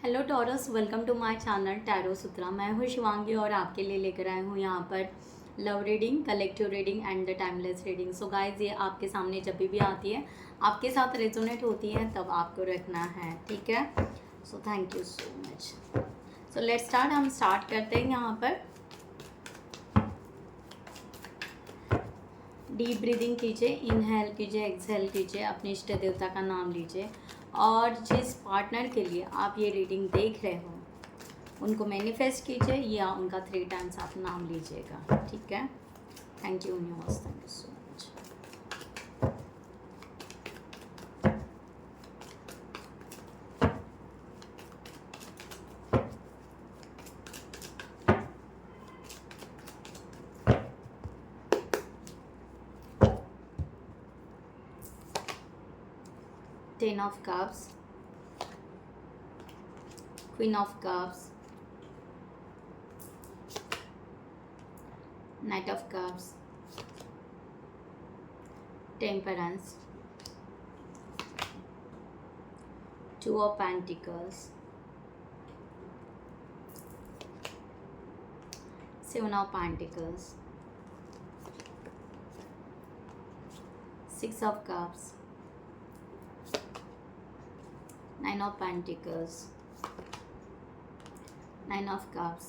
Hello Taurus, welcome to my channel tarot Sutra. मैं हूँ शिवांगी और आपके लिए लेकर आई हूँ यहाँ पर love reading, collective reading and the timeless reading. So guys, ये आपके सामने जब भी आती है, आपके साथ रेजोनेट होती है, तब आपको रखना है, ठीक है। So thank you so much. So let's start. हम स्टार्ट करते हैं यहाँ पर। डीप ब्रीदिंग कीजिए, इनहेल कीजिए, एक्सहेल कीजिए, अपने इष्ट देवता का नाम लीजिए और जिस पार्टनर के लिए आप ये रीडिंग देख रहे हो उनको मैनिफेस्ट कीजिए या उनका 3 टाइम्स आप नाम लीजिएगा, ठीक है। Thank you universe, thank you so much. 10 of cups, Queen of cups, Knight of cups, Temperance, 2 of pentacles, 7 of pentacles, 6 of cups, 9 of pentacles, 9 of cups,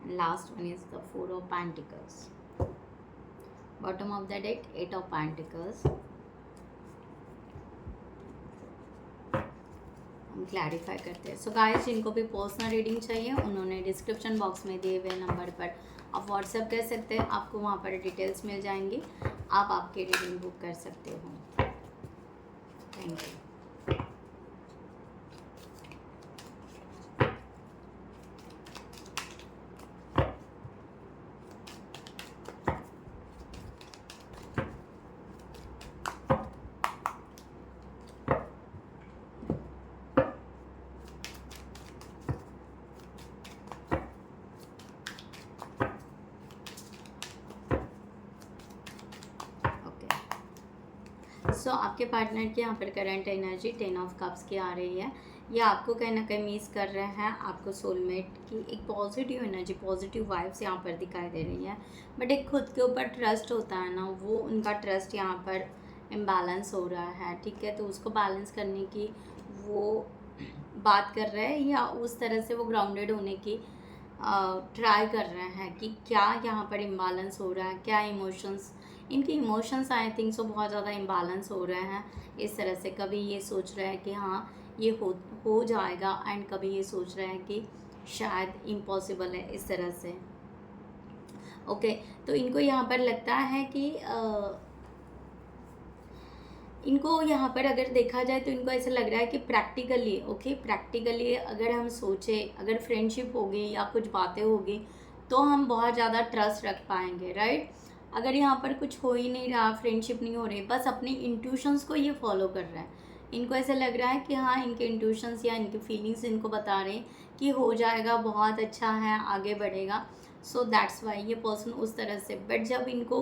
and last one is the 4 of pentacles. Bottom of the deck, 8 of pentacles. हम clarify करते हैं। So guys, जिनको भी personal reading चाहिए उन्होंने description box में दिए हुए नंबर पर आप व्हाट्सएप कर सकते हैं। आपको वहाँ पर डिटेल्स मिल जाएंगी, आप आपकी रीडिंग बुक कर सकते हो। Thank you. सो आपके पार्टनर की यहाँ पर करंट एनर्जी 10 ऑफ कप्स की आ रही है। ये आपको कहीं ना कहीं मिस कर रहे हैं। आपको सोलमेट की एक पॉजिटिव एनर्जी, पॉजिटिव वाइब्स यहाँ पर दिखाई दे रही है। बट एक खुद के ऊपर ट्रस्ट होता है ना, वो उनका ट्रस्ट यहाँ पर इम्बैलेंस हो रहा है, ठीक है। तो उसको बैलेंस करने की वो बात कर रहे हैं या उस तरह से वो ग्राउंडेड होने की ट्राई कर रहे हैं कि क्या यहाँ पर इम्बैलेंस हो रहा है, क्या इमोशंस, इनके इमोशंस आई थिंक सो बहुत ज़्यादा इम्बैलेंस हो रहे हैं। इस तरह से कभी ये सोच रहे हैं कि हाँ ये हो जाएगा, एंड कभी ये सोच रहे हैं कि शायद इम्पॉसिबल है, इस तरह से। ओके, तो इनको यहाँ पर लगता है कि इनको यहाँ पर अगर देखा जाए तो इनको ऐसा लग रहा है कि प्रैक्टिकली, ओके, प्रैक्टिकली अगर हम सोचें, अगर फ्रेंडशिप होगी या कुछ बातें होगी तो हम बहुत ज़्यादा ट्रस्ट रख पाएंगे, राइट। अगर यहाँ पर कुछ हो ही नहीं रहा, फ्रेंडशिप नहीं हो रही, बस अपनी इंट्यूशंस को ये फॉलो कर रहे हैं। इनको ऐसा लग रहा है कि हाँ इनके इंट्यूशंस या इनकी फीलिंग्स इनको बता रहे हैं कि हो जाएगा, बहुत अच्छा है, आगे बढ़ेगा। सो दैट्स वाई ये पर्सन उस तरह से। बट जब इनको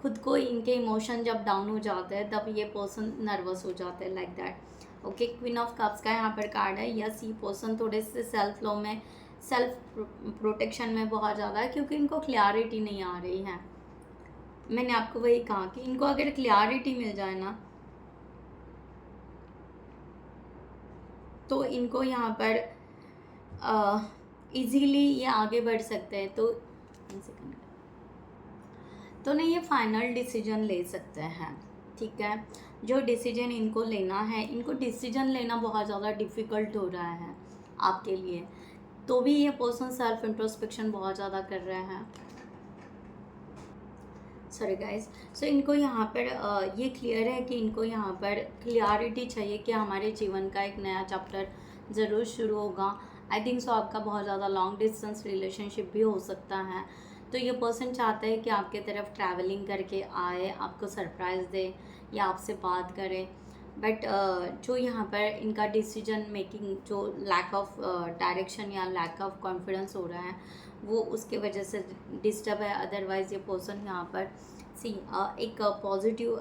खुद को, इनके इमोशन जब डाउन हो जाते हैं तब ये पर्सन नर्वस हो जाते हैं, like that. Okay, queen of cups का यहाँ पर कार्ड है। यस, ये पर्सन थोड़े से सेल्फ लो में, सेल्फ प्रोटेक्शन में बहुत ज़्यादा है, क्योंकि इनको क्लियरिटी नहीं आ रही है। मैंने आपको वही कहा कि इनको अगर क्लियरिटी मिल जाए ना तो इनको यहाँ पर इजीली ये आगे बढ़ सकते हैं। तो नहीं, ये फाइनल डिसीजन ले सकते हैं, ठीक है। जो डिसीजन इनको लेना है, इनको डिसीजन लेना बहुत ज़्यादा डिफ़िकल्ट हो रहा है आपके लिए, तो भी ये पर्सन सेल्फ इंट्रोस्पेक्शन बहुत ज़्यादा कर रहे हैं। Sorry guys. सो इनको यहाँ पर ये क्लियर है कि इनको यहाँ पर क्लियरिटी चाहिए कि हमारे जीवन का एक नया चैप्टर ज़रूर शुरू होगा। आई थिंक सो आपका बहुत ज़्यादा लॉन्ग डिस्टेंस रिलेशनशिप भी हो सकता है। तो ये पर्सन चाहता है कि आपके तरफ ट्रैवलिंग करके आए, आपको सरप्राइज़ दे या आपसे बात करे। बट जो यहाँ पर इनका डिसीजन मेकिंग, जो लैक ऑफ डायरेक्शन या लैक ऑफ कॉन्फिडेंस हो रहा है, वो उसके वजह से डिस्टर्ब है। अदरवाइज़ ये पर्सन यहाँ पर एक पॉजिटिव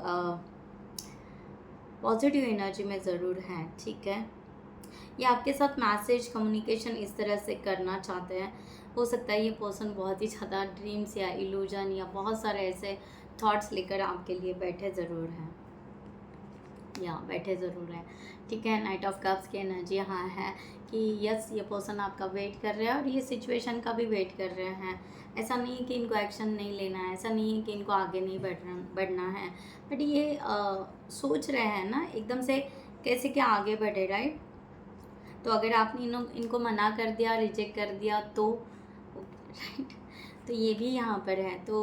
पॉजिटिव एनर्जी में ज़रूर हैं, ठीक है। ये आपके साथ मैसेज कम्युनिकेशन इस तरह से करना चाहते हैं। हो सकता है ये पर्सन बहुत ही ज़्यादा ड्रीम्स या इल्यूजन या बहुत सारे ऐसे थॉट्स लेकर आपके लिए बैठे ज़रूर हैं, या बैठे ज़रूर हैं, ठीक है। नाइट ऑफ कप्स की एनर्जी यहाँ है कि यस, ये पर्सन आपका वेट कर रहा है और ये सिचुएशन का भी वेट कर रहे हैं। ऐसा नहीं है कि इनको एक्शन नहीं लेना है, ऐसा नहीं है कि इनको आगे नहीं बढ़ना है, बट ये सोच रहे हैं ना एकदम से कैसे क्या आगे बढ़े, राइट। तो अगर आपने इनको मना कर दिया, रिजेक्ट कर दिया तो राइट, तो ये भी यहाँ पर है। तो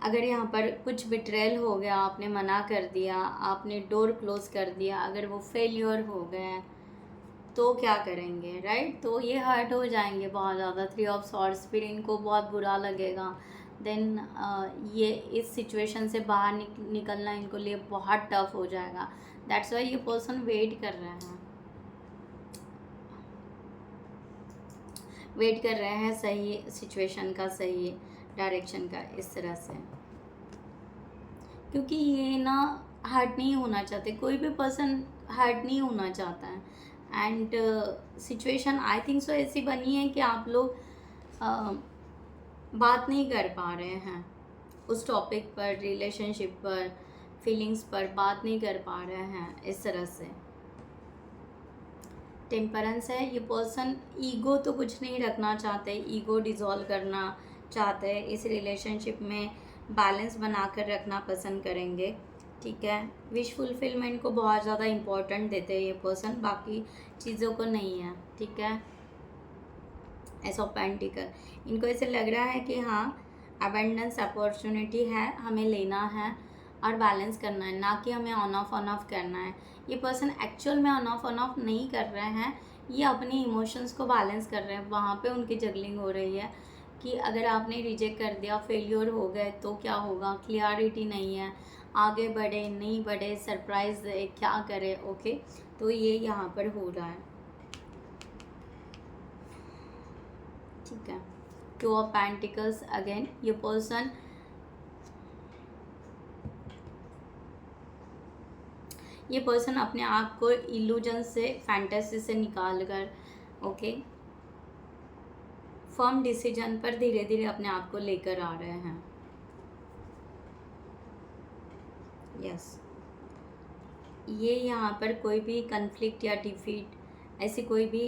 अगर यहाँ पर कुछ बिट्रेल हो गया, आपने मना कर दिया, आपने डोर क्लोज कर दिया, अगर वो फेलियर हो गए तो क्या करेंगे, राइट। तो ये हर्ट हो जाएंगे बहुत ज़्यादा, 3 ऑफ सॉर्ड्स, फिर इनको बहुत बुरा लगेगा। देन ये इस सिचुएशन से बाहर निकलना इनको लिए बहुत टफ हो जाएगा। दैट्स वाई ये पर्सन वेट कर रहे हैं, वेट कर रहे हैं सही सिचुएशन का, सही डायरेक्शन का, इस तरह से। क्योंकि ये ना हर्ट नहीं होना चाहते, कोई भी पर्सन हर्ट नहीं होना चाहता है। And situation I think so ऐसी बनी है कि आप लोग बात नहीं कर पा रहे हैं उस टॉपिक पर, रिलेशनशिप पर, फीलिंग्स पर बात नहीं कर पा रहे हैं, इस तरह से। टेम्परेंस है, ये पर्सन ईगो तो कुछ नहीं रखना चाहते, ईगो डिज़ोल्व करना चाहते हैं, इस रिलेशनशिप में बैलेंस बनाकर रखना पसंद करेंगे, ठीक है। विश फुलफिलमेंट को बहुत ज़्यादा इम्पोर्टेंट देते हैं ये पर्सन, बाकी चीज़ों को नहीं है, ठीक है। एस ऑफ पेंटिकल, इनको ऐसे लग रहा है कि हाँ अबेंडेंस अपॉर्चुनिटी है, हमें लेना है और बैलेंस करना है, ना कि हमें ऑन ऑफ करना है। ये पर्सन एक्चुअल में ऑन ऑफ नहीं कर रहे हैं, ये अपने इमोशंस को बैलेंस कर रहे हैं, वहाँ पे उनकी जगलिंग हो रही है कि अगर आपने रिजेक्ट कर दिया, फेलियर हो गए तो क्या होगा, क्लियरिटी नहीं है, आगे बढ़े नहीं बढ़े, सरप्राइज दे, क्या करे, ओके। तो ये यहाँ पर हो रहा है, ठीक है। 2 ऑफ पेंटिकल्स अगेन, ये पर्सन अपने आप को इल्यूजन से, फैंटेसी से निकाल कर, ओके, फर्म डिसीजन पर धीरे धीरे अपने आप को लेकर आ रहे हैं, यस। ये यहाँ पर कोई भी कन्फ्लिक्ट या डिफीट, ऐसी कोई भी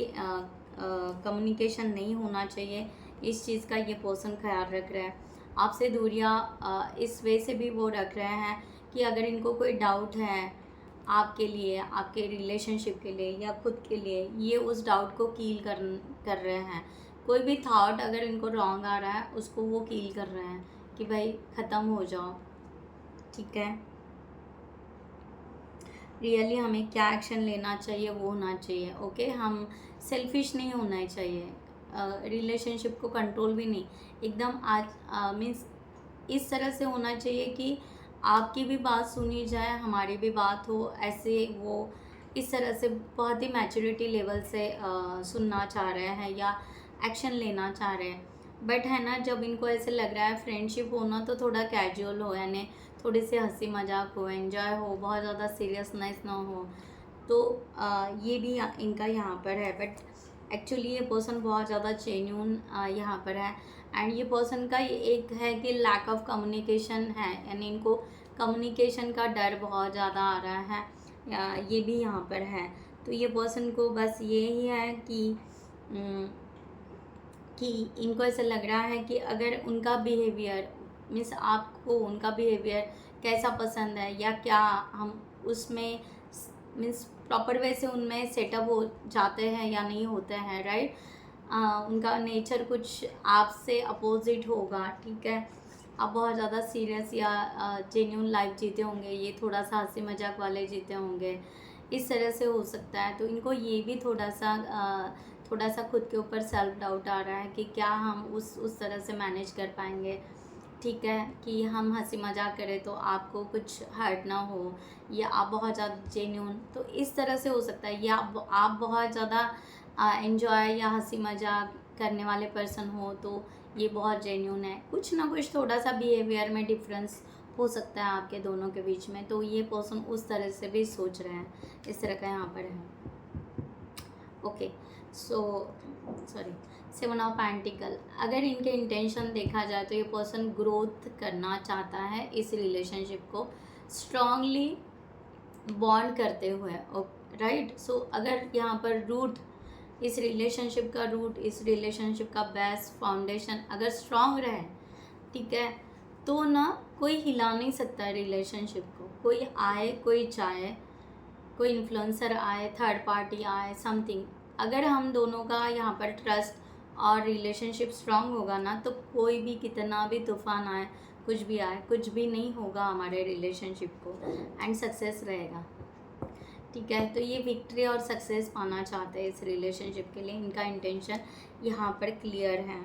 कम्युनिकेशन नहीं होना चाहिए, इस चीज़ का ये पर्सन ख्याल रख रहा है। आपसे दूरियाँ इस वे से भी वो रख रहे हैं कि अगर इनको कोई डाउट है आपके लिए, आपके रिलेशनशिप के लिए या खुद के लिए, ये उस डाउट को कील कर रहे हैं। कोई भी थॉट अगर इनको रॉन्ग आ रहा है, उसको वो कील कर रहे हैं कि भाई ख़त्म हो जाओ, ठीक है। रियली हमें क्या एक्शन लेना चाहिए वो होना चाहिए, ओके। हम सेल्फिश नहीं होना चाहिए, रिलेशनशिप को कंट्रोल भी नहीं, एकदम आज मीन्स इस तरह से होना चाहिए कि आपकी भी बात सुनी जाए, हमारी भी बात हो, ऐसे वो इस तरह से बहुत ही मैच्योरिटी लेवल से सुनना चाह रहे हैं या एक्शन लेना चाह रहे हैं। बट है ना, जब इनको ऐसे लग रहा है फ्रेंडशिप होना तो थोड़ा कैजुअल हो, यानी थोड़ी सी हंसी मजाक हो, एंजॉय हो, बहुत ज़्यादा सीरियसनेस ना हो, तो ये भी इनका यहाँ पर है। बट एक्चुअली ये पर्सन बहुत ज़्यादा जेन्यून यहाँ पर है। एंड ये पर्सन का ये एक है कि लैक ऑफ कम्युनिकेशन है, यानी इनको कम्युनिकेशन का डर बहुत ज़्यादा आ रहा है, ये भी यहाँ पर है। तो ये पर्सन को बस ये ही है कि इनको ऐसा लग रहा है कि अगर उनका बिहेवियर मीन्स आपको उनका बिहेवियर कैसा पसंद है या क्या हम उसमें मीन्स प्रॉपर वे से उनमें सेटअप हो जाते हैं या नहीं होते हैं, राइट। उनका नेचर कुछ आपसे अपोजिट होगा, ठीक है। आप बहुत ज़्यादा सीरियस या जेन्यून लाइफ जीते होंगे, ये थोड़ा सा हंसी मजाक वाले जीते होंगे, इस तरह से हो सकता है। तो इनको ये भी थोड़ा सा खुद के ऊपर सेल्फ डाउट आ रहा है कि क्या हम उस तरह से मैनेज कर पाएंगे, ठीक है, कि हम हंसी मजाक करें तो आपको कुछ हर्ट ना हो, या आप बहुत ज़्यादा जेन्यून, तो इस तरह से हो सकता है। या आप बहुत ज़्यादा एंजॉय या हंसी मजाक करने वाले पर्सन हो तो ये बहुत जेन्यून है, कुछ ना कुछ थोड़ा सा बिहेवियर में डिफरेंस हो सकता है आपके दोनों के बीच में। तो ये पर्सन उस तरह से भी सोच रहे हैं, इस तरह का यहाँ पर है। Okay, so sorry, 7 of pentacle. अगर इनके इंटेंशन देखा जाए तो ये पर्सन ग्रोथ करना चाहता है इस रिलेशनशिप को स्ट्रांगली बॉन्ड करते हुए, राइट। सो अगर यहाँ पर रूट, इस रिलेशनशिप का रूट, इस रिलेशनशिप का बेस फाउंडेशन अगर स्ट्रांग रहे, ठीक है, तो ना कोई हिला नहीं सकता रिलेशनशिप को। कोई आए, कोई जाए, कोई इन्फ्लुएंसर आए, थर्ड पार्टी आए, समथिंग, अगर हम दोनों का यहाँ पर ट्रस्ट और रिलेशनशिप स्ट्रांग होगा ना, तो कोई भी कितना भी तूफान आए, कुछ भी आए, कुछ भी नहीं होगा हमारे रिलेशनशिप को, एंड सक्सेस रहेगा, ठीक है। तो ये विक्ट्री और सक्सेस पाना चाहते हैं इस रिलेशनशिप के लिए, इनका इंटेंशन यहाँ पर क्लियर है।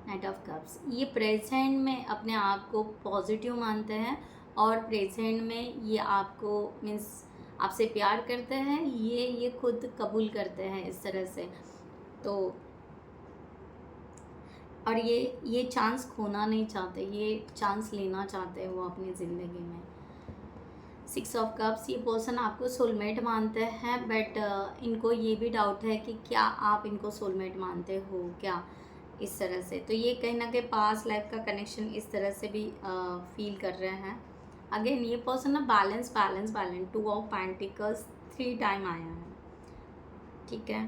नाइट ऑफ कप्स, ये प्रेजेंट में अपने आप को पॉजिटिव मानते हैं और प्रेजेंट में ये आपको मीन्स आपसे प्यार करते हैं, ये खुद कबूल करते हैं इस तरह से। तो और ये चांस खोना नहीं चाहते, ये चांस लेना चाहते हैं वो अपनी ज़िंदगी में। 6 ऑफ कप्स, ये पर्सन आपको सोलमेट मानते हैं, बट इनको ये भी डाउट है कि क्या आप इनको सोलमेट मानते हो क्या, इस तरह से। तो ये कहीं ना कहीं पास्ट लाइफ का कनेक्शन इस तरह से भी फील कर रहे हैं। अगेन ये पर्सन ना balance balance balance, 2 of pentacles 3 time आया है, ठीक है।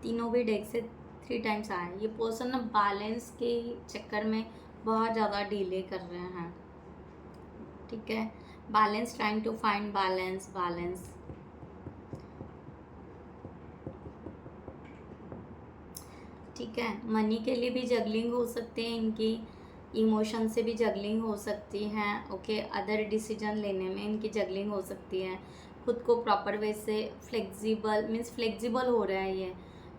तीनों भी डेक से 3 टाइम्स आया है। ये पर्सन ना बैलेंस के चक्कर में बहुत ज़्यादा डिले कर रहे हैं, ठीक है। Balance, trying to find balance, balance, ठीक है। मनी के लिए भी जगलिंग हो सकती है इनकी, इमोशन से भी जगलिंग हो सकती है, ओके। अदर डिसीजन लेने में इनकी जगलिंग हो सकती है। खुद को प्रॉपर वे से फ्लेक्सिबल, मीन्स फ्लेक्सिबल हो रहा है, ये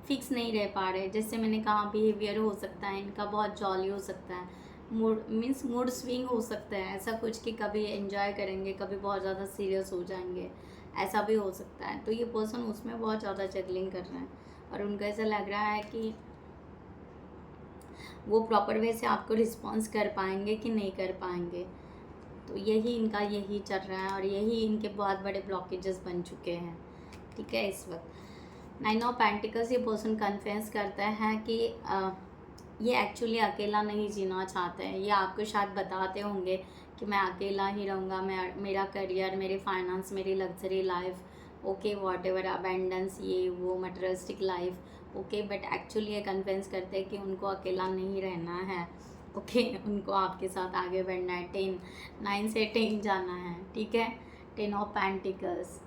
फिक्स नहीं रह पा रहे। जैसे मैंने कहा, बिहेवियर हो सकता है इनका बहुत जॉली हो सकता है, मूड मीन्स मूड स्विंग हो सकता है, ऐसा कुछ कि कभी एंजॉय करेंगे, कभी बहुत ज़्यादा सीरियस हो जाएंगे, ऐसा भी हो सकता है। तो ये पर्सन उसमें बहुत ज़्यादा जगलिंग कर रहे हैं और उनको ऐसा लग रहा है कि वो प्रॉपर वे से आपको रिस्पॉन्स कर पाएंगे कि नहीं कर पाएंगे। तो यही इनका यही चल रहा है और यही इनके बहुत बड़े ब्लॉकेजेस बन चुके हैं, ठीक है इस वक्त। 9 ऑफ पेंटिकल्स, ये पर्सन कन्फेस करता है कि ये एक्चुअली अकेला नहीं जीना चाहते हैं। ये आपको शायद बताते होंगे कि मैं अकेला ही रहूँगा, मैं, मेरा करियर, मेरे फाइनेंस, मेरी luxury life, okay, what ever, abundance, ये वो materialistic life, okay. But actually ये कन्विंस करते हैं कि उनको अकेला नहीं रहना है, ओके। उनको आपके साथ आगे बढ़ना है, 9 से 10 जाना है, ठीक है। 10 ऑफ पेंटिकल्स,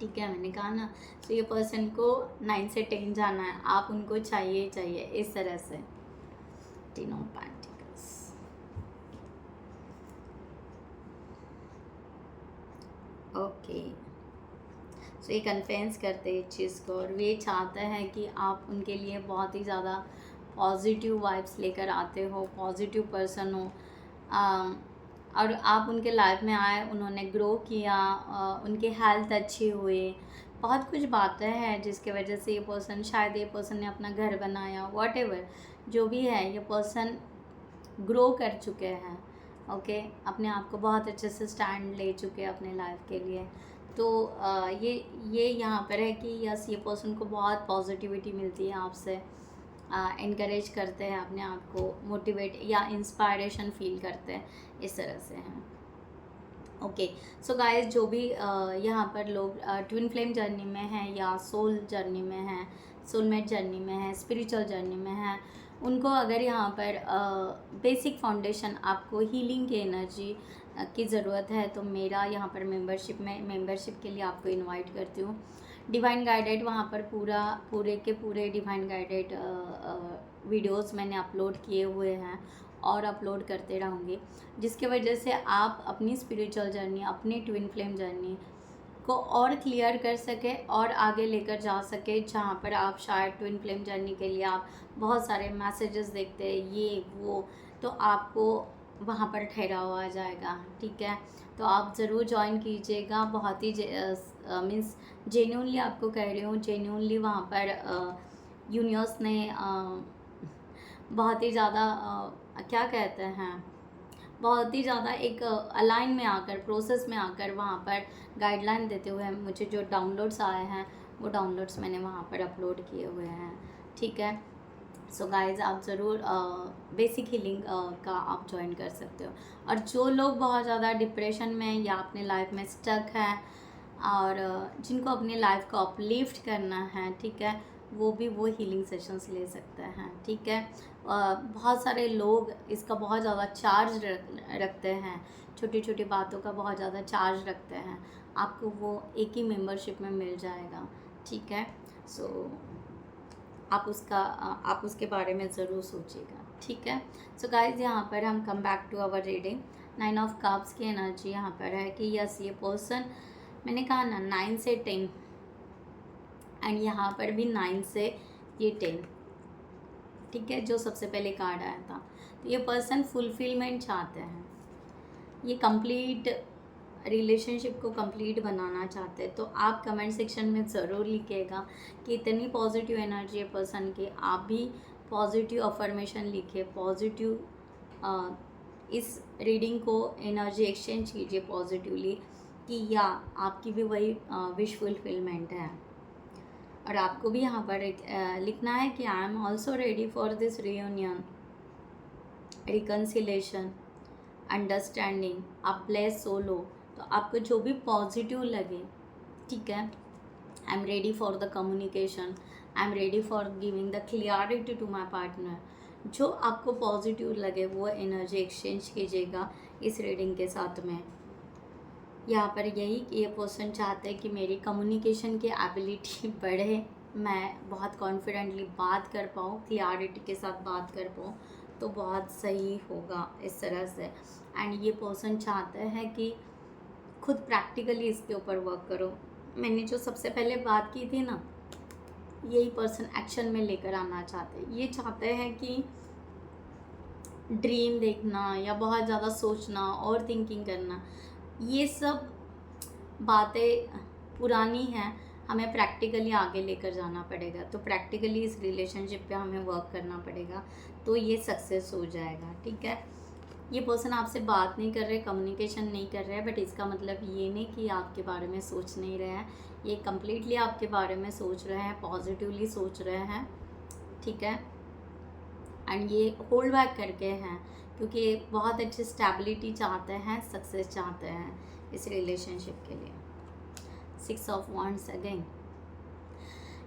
ठीक है, मैंने कहा ना। तो ये पर्सन को 9 से 10 जाना है, आप उनको चाहिए चाहिए इस तरह से। 10 ऑफ पेंटिकल्स, ओके। सो ये कन्फेंस करते हैं इस चीज़ को और वे चाहते हैं कि आप उनके लिए बहुत ही ज़्यादा पॉजिटिव वाइब्स लेकर आते हो, पॉजिटिव पर्सन हो, और आप उनके लाइफ में आए, उन्होंने ग्रो किया, उनकी हेल्थ अच्छी हुई, बहुत कुछ बातें हैं जिसके वजह से ये पर्सन, शायद ये पर्सन ने अपना घर बनाया, वॉट एवर जो भी है, ये पर्सन ग्रो कर चुके हैं, ओके। अपने आप को बहुत अच्छे से स्टैंड ले चुके हैं अपने लाइफ के लिए। तो ये यहाँ पर है कि यस, ये पर्सन को बहुत पॉजिटिविटी मिलती है आपसे, इनकरेज करते हैं अपने आप को, मोटिवेट या इंस्पायरेशन फील करते हैं, इस तरह से हैं, ओके। सो गाइस, जो भी यहाँ पर लोग ट्विन फ्लेम जर्नी में हैं या सोल जर्नी में हैं, सोलमेट जर्नी में हैं, स्पिरिचुअल जर्नी में हैं, उनको अगर यहाँ पर बेसिक फाउंडेशन, आपको हीलिंग की एनर्जी की ज़रूरत है, तो मेरा यहाँ पर मेंबरशिप के लिए आपको इनवाइट करती हूँ। डिवाइन गाइडेड, वहाँ पर पूरे के पूरे डिवाइन गाइडेड वीडियोस मैंने अपलोड किए हुए हैं और अपलोड करते रहूँगी, जिसके वजह से आप अपनी स्पिरिचुअल जर्नी, अपनी ट्विन फ्लेम जर्नी को और क्लियर कर सके और आगे लेकर जा सके। जहाँ पर आप शायद ट्विन फ्लेम जर्नी के लिए आप बहुत सारे मैसेजेस देखते हैं, ये वो, तो आपको वहाँ पर ठहराव आ जाएगा, ठीक है। तो आप ज़रूर ज्वाइन कीजिएगा। बहुत ही मीन्स जेन्युइनली आपको कह रही हूँ, जेन्युइनली वहाँ पर यूनिवर्स ने बहुत ही ज़्यादा क्या कहते हैं, बहुत ही ज़्यादा एक अलाइन में आकर, प्रोसेस में आकर वहाँ पर गाइडलाइन देते हुए मुझे जो डाउनलोड्स आए हैं वो डाउनलोड्स मैंने वहाँ पर अपलोड किए हुए हैं, ठीक है। सो गाइज आप ज़रूर बेसिक हीलिंग का आप ज्वाइन कर सकते हो। और जो लोग बहुत ज़्यादा डिप्रेशन में या अपने लाइफ में स्टक हैं और जिनको अपनी लाइफ को अपलिफ्ट करना है, ठीक है, वो भी वो हीलिंग सेशंस ले सकते हैं, ठीक है। बहुत सारे लोग इसका बहुत ज़्यादा चार्ज रखते हैं, छोटी छोटी बातों का बहुत ज़्यादा चार्ज रखते हैं। आपको वो एक ही मेंबरशिप में मिल जाएगा, ठीक है। सो आप उसके बारे में ज़रूर सोचिएगा, ठीक है। सो गाइज यहाँ पर हम come back to our reading. 9 of cups की एनर्जी यहाँ पर है कि यस, ये पर्सन, मैंने कहा ना 9 से 10, एंड यहाँ पर भी 9 से ये 10, ठीक है, जो सबसे पहले कार्ड आया था। तो ये पर्सन फुलफिलमेंट चाहते हैं, ये कंप्लीट रिलेशनशिप को कंप्लीट बनाना चाहते हैं। तो आप कमेंट सेक्शन में ज़रूर लिखिएगा कि इतनी पॉजिटिव एनर्जी है पर्सन की। आप भी पॉजिटिव अफर्मेशन लिखिए, पॉजिटिव इस रीडिंग को एनर्जी एक्सचेंज कीजिए पॉजिटिवली कि या आपकी भी वही विश फुलफिलमेंट है। और आपको भी यहाँ पर लिखना है कि I am also ready for this reunion, reconciliation, understanding, a place solo. तो आपको जो भी पॉजिटिव लगे, ठीक है, I am ready for the communication, I am ready for giving the clarity to my partner. जो आपको पॉजिटिव लगे वो एनर्जी एक्सचेंज कीजिएगा इस रीडिंग के साथ में। यहाँ पर यही कि ये पर्सन चाहते हैं कि मेरी कम्युनिकेशन की एबिलिटी बढ़े, मैं बहुत कॉन्फिडेंटली बात कर पाऊँ, क्लियरिटी के साथ बात कर पाऊँ, तो बहुत सही होगा इस तरह से। एंड ये पर्सन चाहते हैं कि खुद प्रैक्टिकली इसके ऊपर वर्क करो। मैंने जो सबसे पहले बात की थी ना, यही पर्सन एक्शन में लेकर आना चाहते हैं। ये चाहते हैं कि ड्रीम देखना या बहुत ज़्यादा सोचना और थिंकिंग करना, ये सब बातें पुरानी हैं, हमें प्रैक्टिकली आगे लेकर जाना पड़ेगा। तो प्रैक्टिकली इस रिलेशनशिप पे हमें वर्क करना पड़ेगा, तो ये सक्सेस हो जाएगा, ठीक है। ये पर्सन आपसे बात नहीं कर रहे, कम्युनिकेशन नहीं कर रहे हैं, बट इसका मतलब ये नहीं कि आपके बारे में सोच नहीं रहे हैं। ये कम्प्लीटली आपके बारे में सोच रहे हैं, पॉजिटिवली सोच रहे हैं, ठीक है। एंड ये होल्ड बैक करके हैं क्योंकि बहुत अच्छी स्टेबिलिटी चाहते हैं, सक्सेस चाहते हैं इस रिलेशनशिप के लिए। 6 ऑफ वांड्स अगेन,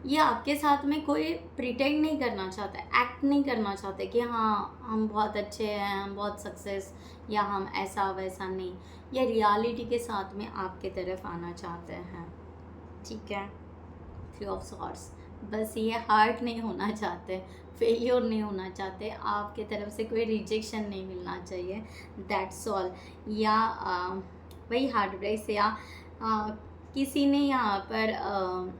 ये आपके साथ में कोई प्रिटेंड नहीं करना चाहते, एक्ट नहीं करना चाहते कि हाँ हम बहुत अच्छे हैं, हम बहुत सक्सेस, या हम ऐसा वैसा नहीं। ये रियलिटी के साथ में आपके तरफ आना चाहते हैं, ठीक है। 3 ऑफ सॉर्ड्स, बस ये हार्ट नहीं होना चाहते, फेलियर नहीं होना चाहते, आपके तरफ से कोई रिजेक्शन नहीं मिलना चाहिए, दैट्स ऑल। या वही हार्ट ब्रेक से, या किसी ने यहाँ पर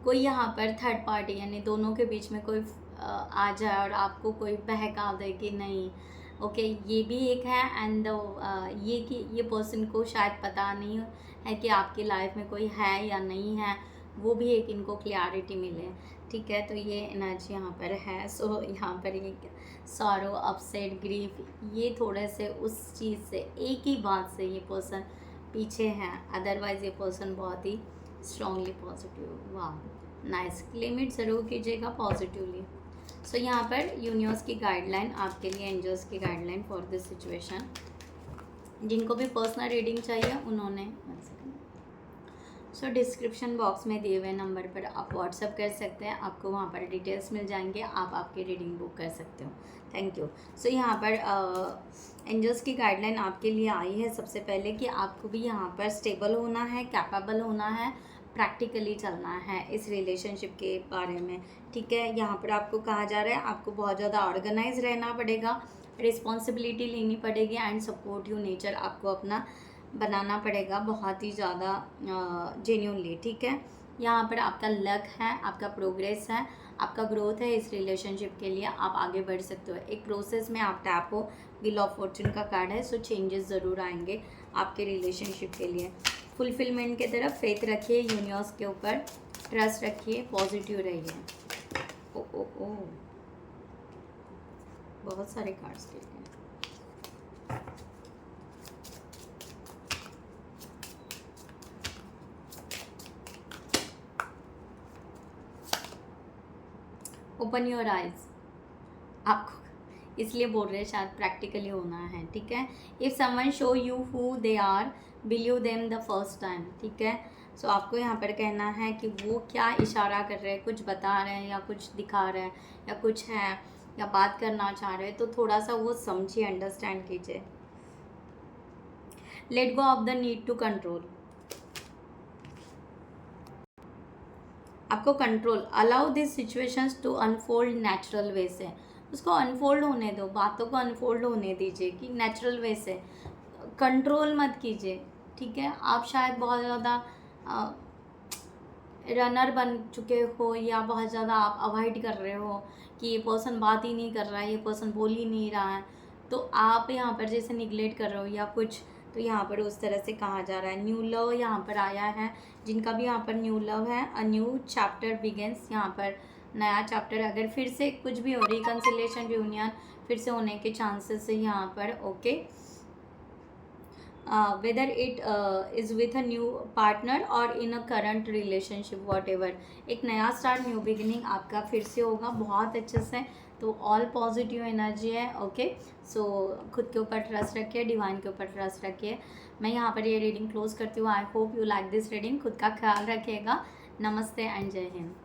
कोई यहाँ पर थर्ड पार्टी, यानी दोनों के बीच में कोई आ जाए और आपको कोई बहका दे कि नहीं, ओके, ये भी एक है। एंड ये कि ये पर्सन को शायद पता नहीं है कि आपकी लाइफ में कोई है या नहीं है, वो भी एक इनको क्लियरिटी मिले, ठीक है। तो ये एनर्जी यहाँ पर है। सो यहाँ पर ये सॉरो, अपसेट, ग्रीफ, ये थोड़े से उस चीज़ से, एक ही बात से ये पर्सन पीछे हैं, अदरवाइज़ ये पर्सन बहुत ही स्ट्रॉन्गली पॉजिटिव। वाह, नाइस, क्लेम इट ज़रूर कीजिएगा पॉजिटिवली। सो यहाँ पर यूनिवर्स की गाइडलाइन आपके लिए, एंजल्स की गाइडलाइन फॉर दिस सिचुएशन। जिनको भी पर्सनल रीडिंग चाहिए उन्होंने डिस्क्रिप्शन बॉक्स में दिए हुए नंबर पर आप व्हाट्सअप कर सकते हैं, आपको वहाँ पर डिटेल्स मिल जाएंगे, आप आपकी रीडिंग बुक कर सकते हो। Thank you. सो यहाँ पर एंजल्स की गाइडलाइन आपके लिए आई है सबसे पहले कि आपको भी यहाँ पर स्टेबल होना है, कैपेबल होना है, प्रैक्टिकली चलना है इस रिलेशनशिप के बारे में, ठीक है। यहाँ पर आपको कहा जा रहा है आपको बहुत ज़्यादा ऑर्गेनाइज रहना पड़ेगा, रिस्पॉन्सिबिलिटी लेनी पड़ेगी, एंड सपोर्टिव नेचर आपको अपना बनाना पड़ेगा बहुत ही ज़्यादा जेन्युइनली, ठीक है। यहाँ पर आपका लक है, आपका प्रोग्रेस है, आपका ग्रोथ है इस रिलेशनशिप के लिए, आप आगे बढ़ सकते हो। एक प्रोसेस में आप टैप हो, व्हील ऑफ फॉर्चून का कार्ड है, सो चेंजेस ज़रूर आएंगे आपके रिलेशनशिप के लिए। फुलफिलमेंट की तरफ फेथ रखिए, यूनिवर्स के ऊपर ट्रस्ट रखिए, पॉजिटिव रहिए। ओ ओ ओ बहुत सारे कार्ड्स ले लिए। ओपन योर आइज, आपको इसलिए बोल रहे हैं, शायद प्रैक्टिकली होना है, ठीक है। If someone show you who they are, believe them the first time, ठीक है। सो आपको यहाँ पर कहना है कि वो क्या इशारा कर रहे हैं, कुछ बता रहे हैं या कुछ दिखा रहे हैं या कुछ है या बात करना चाह रहे हैं, तो थोड़ा सा वो समझिए, अंडरस्टैंड कीजिए। Let go of the need to control, आपको control, allow this situations to unfold natural way से, उसको अनफोल्ड होने दो, बातों को अनफोल्ड होने दीजिए कि नेचुरल वे से, कंट्रोल मत कीजिए, ठीक है। आप शायद बहुत ज़्यादा रनर बन चुके हो या बहुत ज़्यादा आप अवॉइड कर रहे हो कि ये पर्सन बात ही नहीं कर रहा है, ये पर्सन बोल ही नहीं रहा है, तो आप यहाँ पर जैसे निगलेक्ट कर रहे हो या कुछ, तो यहाँ पर उस तरह से कहा जा रहा है। न्यू लव यहाँ पर आया है, जिनका भी यहाँ पर न्यू लव है, अ न्यू चैप्टर बिगिंस, यहाँ पर नया चैप्टर, अगर फिर से कुछ भी हो, रिकन्सिलेशन, रियूनियन फिर से होने के चांसेस है यहाँ पर, okay. whether it is with a new partner or in a current relationship whatever, एक नया स्टार्ट, न्यू बिगिनिंग आपका फिर से होगा बहुत अच्छे से, तो ऑल पॉजिटिव एनर्जी है, ओके। सो खुद के ऊपर ट्रस्ट रखिए, डिवाइन के ऊपर ट्रस्ट रखिए। मैं यहाँ पर ये रीडिंग क्लोज करती हूँ। I hope you like this reading. खुद का ख्याल रखिएगा। नमस्ते एंड जय हिंद।